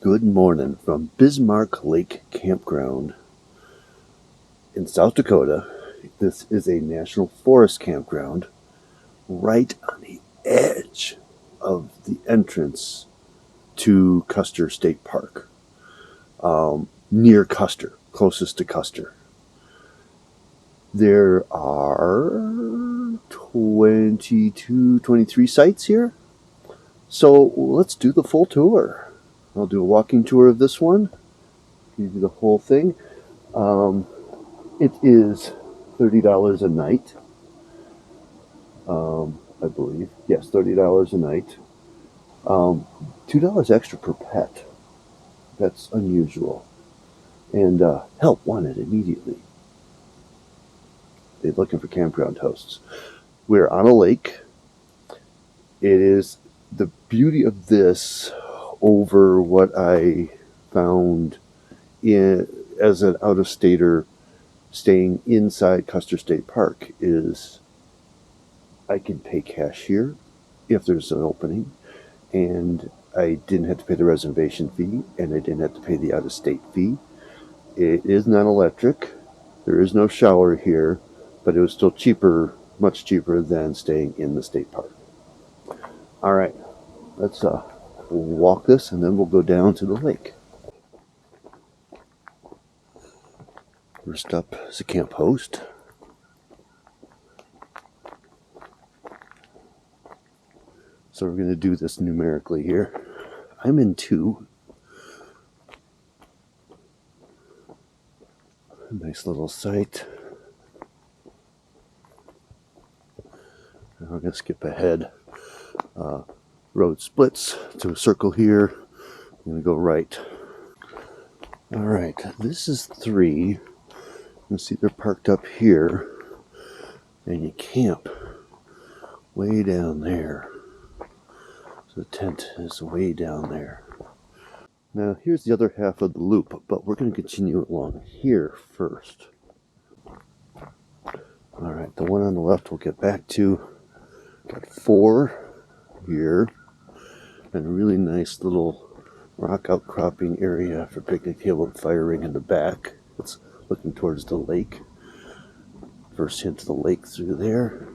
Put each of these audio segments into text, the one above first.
Good morning from Bismark Lake Campground in South Dakota. This is a national forest campground right on the edge of the entrance to Custer State Park, near Custer, closest to Custer. There are 22, 23 sites here. So let's do the full tour. I'll do a walking tour of this one, give you the whole thing. It is $30 a night, I believe. Yes, $30 a night. $2 extra per pet. That's unusual. And help wanted immediately. They're looking for campground hosts. We're on a lake. It is the beauty of this over what I found as an out-of-stater staying inside Custer State Park is I can pay cash here if there's an opening, and I didn't have to pay the reservation fee, and I didn't have to pay the out-of-state fee. It is non-electric. There is no shower here, but it was still cheaper, much cheaper than staying in the state park. All right, let's walk this, and then we'll go down to the lake. First up is a camp host. So we're going to do this numerically here. I'm in 2. Nice little site. Now we're going to skip ahead. Road splits to a circle here. I'm going to go right. All right, this is 3. You can see they're parked up here, and you camp way down there. So the tent is way down there. Now here's the other half of the loop, but we're going to continue along here first. All right, the one on the left we'll get back to. Got 4 here, and a really nice little rock outcropping area for picnic table and fire ring in the back. It's looking towards the lake. First hint to the lake through there.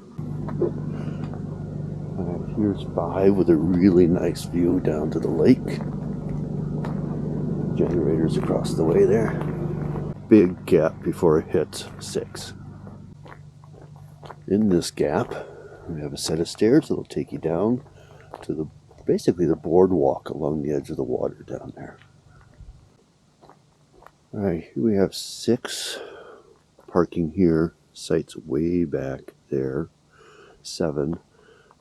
And here's 5 with a really nice view down to the lake. Generators across the way there. Big gap before it hits 6. In this gap, we have a set of stairs that'll take you down to basically the boardwalk along the edge of the water down there. All right, here we have 6 parking here. Sites way back there. 7.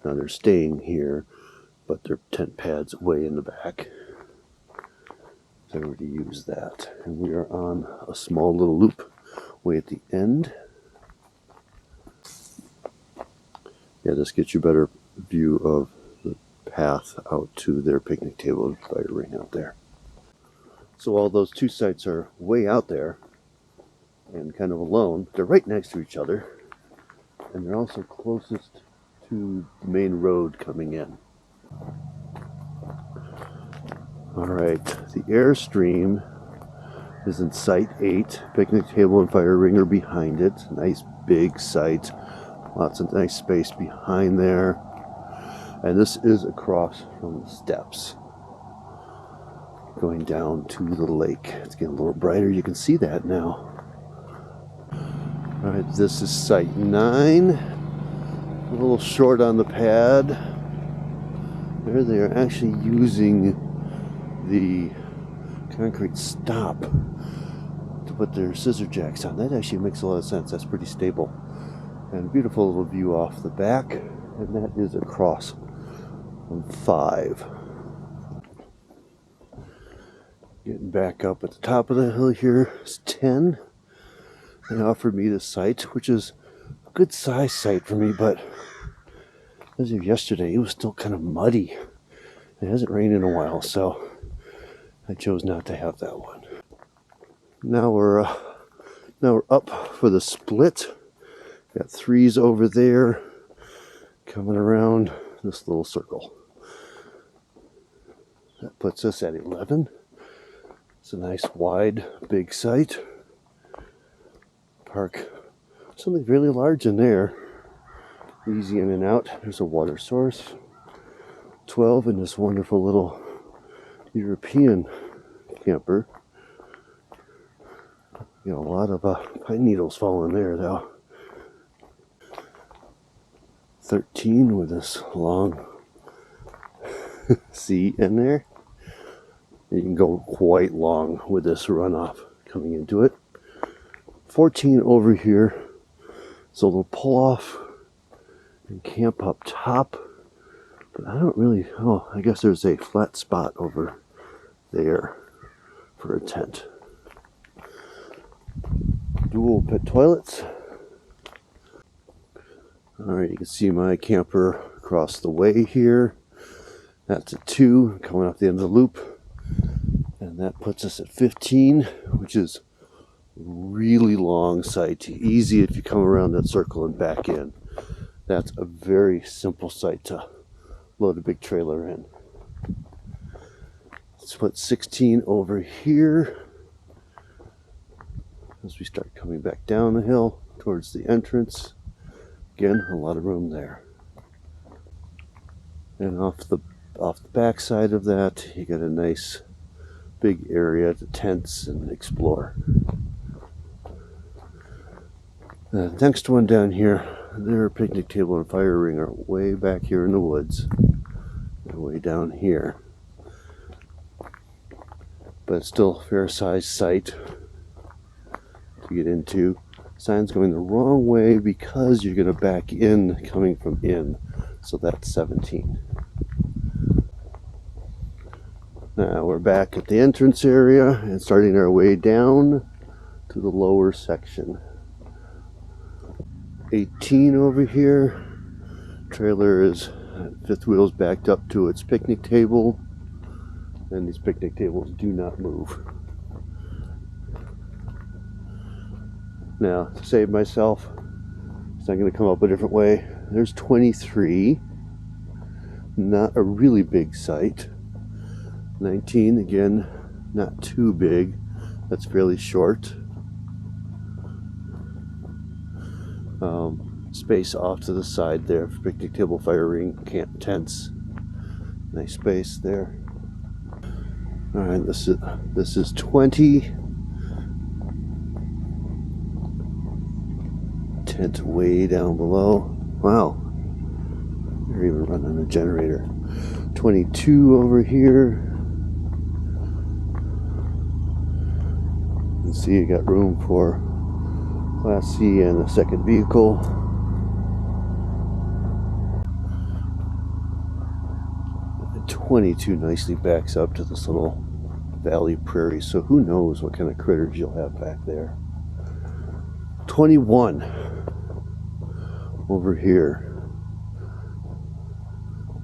Now they're staying here, but their tent pads way in the back. So we're to use that. And we are on a small little loop way at the end. Yeah, this gets you a better view of the path out to their picnic table and fire ring out there. So while those 2 sites are way out there and kind of alone, they're right next to each other, and they're also closest to the main road coming in. All right, the Airstream is in site 8. Picnic table and fire ring are behind it. Nice big site. Lots of nice space behind there. And this is across from the steps going down to the lake. It's getting a little brighter. You can see that now. All right, this is site 9. A little short on the pad. There they are actually using the concrete stop to put their scissor jacks on. That actually makes a lot of sense. That's pretty stable. And a beautiful little view off the back. And that is across from 5. Getting back up at the top of the hill here is 10. They offered me this site, which is a good size site for me, but as of yesterday, it was still kind of muddy. It hasn't rained in a while, so I chose not to have that one. Now we're up for the split. Got 3s over there coming around this little circle. That puts us at 11. It's a nice wide big site. Park something really large in there. Easy in and out. There's a water source. 12 in this wonderful little European camper. You know, a lot of pine needles falling there though. 13 with this long seat in there. You can go quite long with this runoff coming into it. 14 over here. It's a little pull off and camp up top. But I don't really, oh, I guess there's a flat spot over there for a tent. Dual pit toilets. Alright, you can see my camper across the way here. That's a 2 coming off the end of the loop. And that puts us at 15, which is really long site. Easy if you come around that circle and back in. That's a very simple site to load a big trailer in. Let's put 16 over here as we start coming back down the hill towards the entrance. Again, a lot of room there. And off the back side of that, you got a nice big area to tents and explore. The next one down here, their picnic table and fire ring are way back here in the woods. They're way down here. But it's still a fair sized site to get into. Sign's going the wrong way because you're going to back in coming from in. So that's 17. Now we're back at the entrance area and starting our way down to the lower section. 18 over here. Trailer is fifth wheels backed up to its picnic table, and these picnic tables do not move. Now, to save myself, so I'm going to come up a different way. There's 23. Not a really big site. 19, again, not too big. That's fairly short. Space off to the side there for picnic table, fire ring, camp tents. Nice space there. All right, this is 20. Tent way down below. Wow, they're even running a generator. 22 over here. You can see you got room for Class C and a second vehicle. 22 nicely backs up to this little valley prairie, so who knows what kind of critters you'll have back there. 21 over here.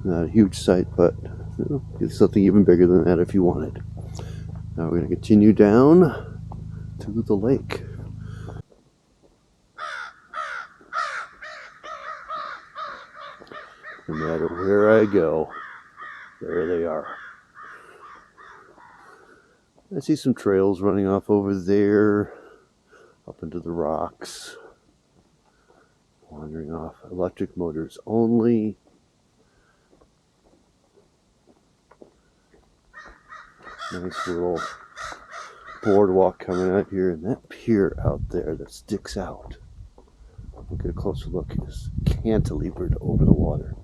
Not a huge site, but you know, get something even bigger than that if you want it. Now we're going to continue down to the lake. No matter where I go, there they are. I see some trails running off over there, up into the rocks, wandering off. Electric motors only. Nice little boardwalk coming out here, and that pier out there that sticks out. We'll get a closer look. Is cantilevered over the water.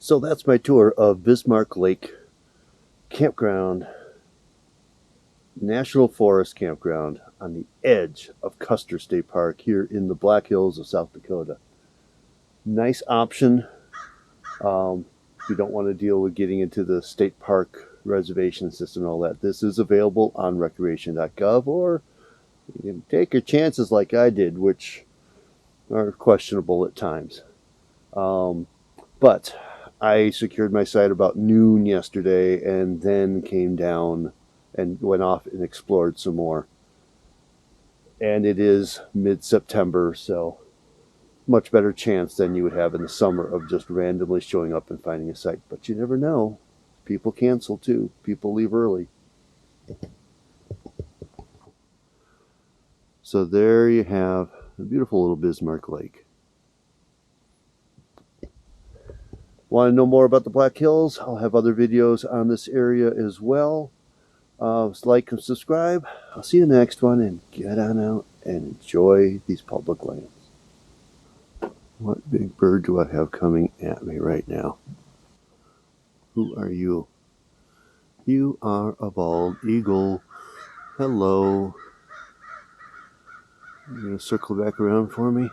So that's my tour of Bismark Lake Campground, National Forest Campground on the edge of Custer State Park here in the Black Hills of South Dakota. Nice option. If you don't want to deal with getting into the state park reservation system and all that, this is available on recreation.gov, or you can take your chances like I did, which are questionable at times. But I secured my site about noon yesterday and then came down and went off and explored some more. And it is mid-September, so much better chance than you would have in the summer of just randomly showing up and finding a site. But you never know. People cancel too. People leave early. So there you have a beautiful little Bismark Lake. Want to know more about the Black Hills? I'll have other videos on this area as well. Like and subscribe. I'll see you in the next one, and get on out and enjoy these public lands. What big bird do I have coming at me right now? Who are you? You are a bald eagle. Hello. You're going to circle back around for me?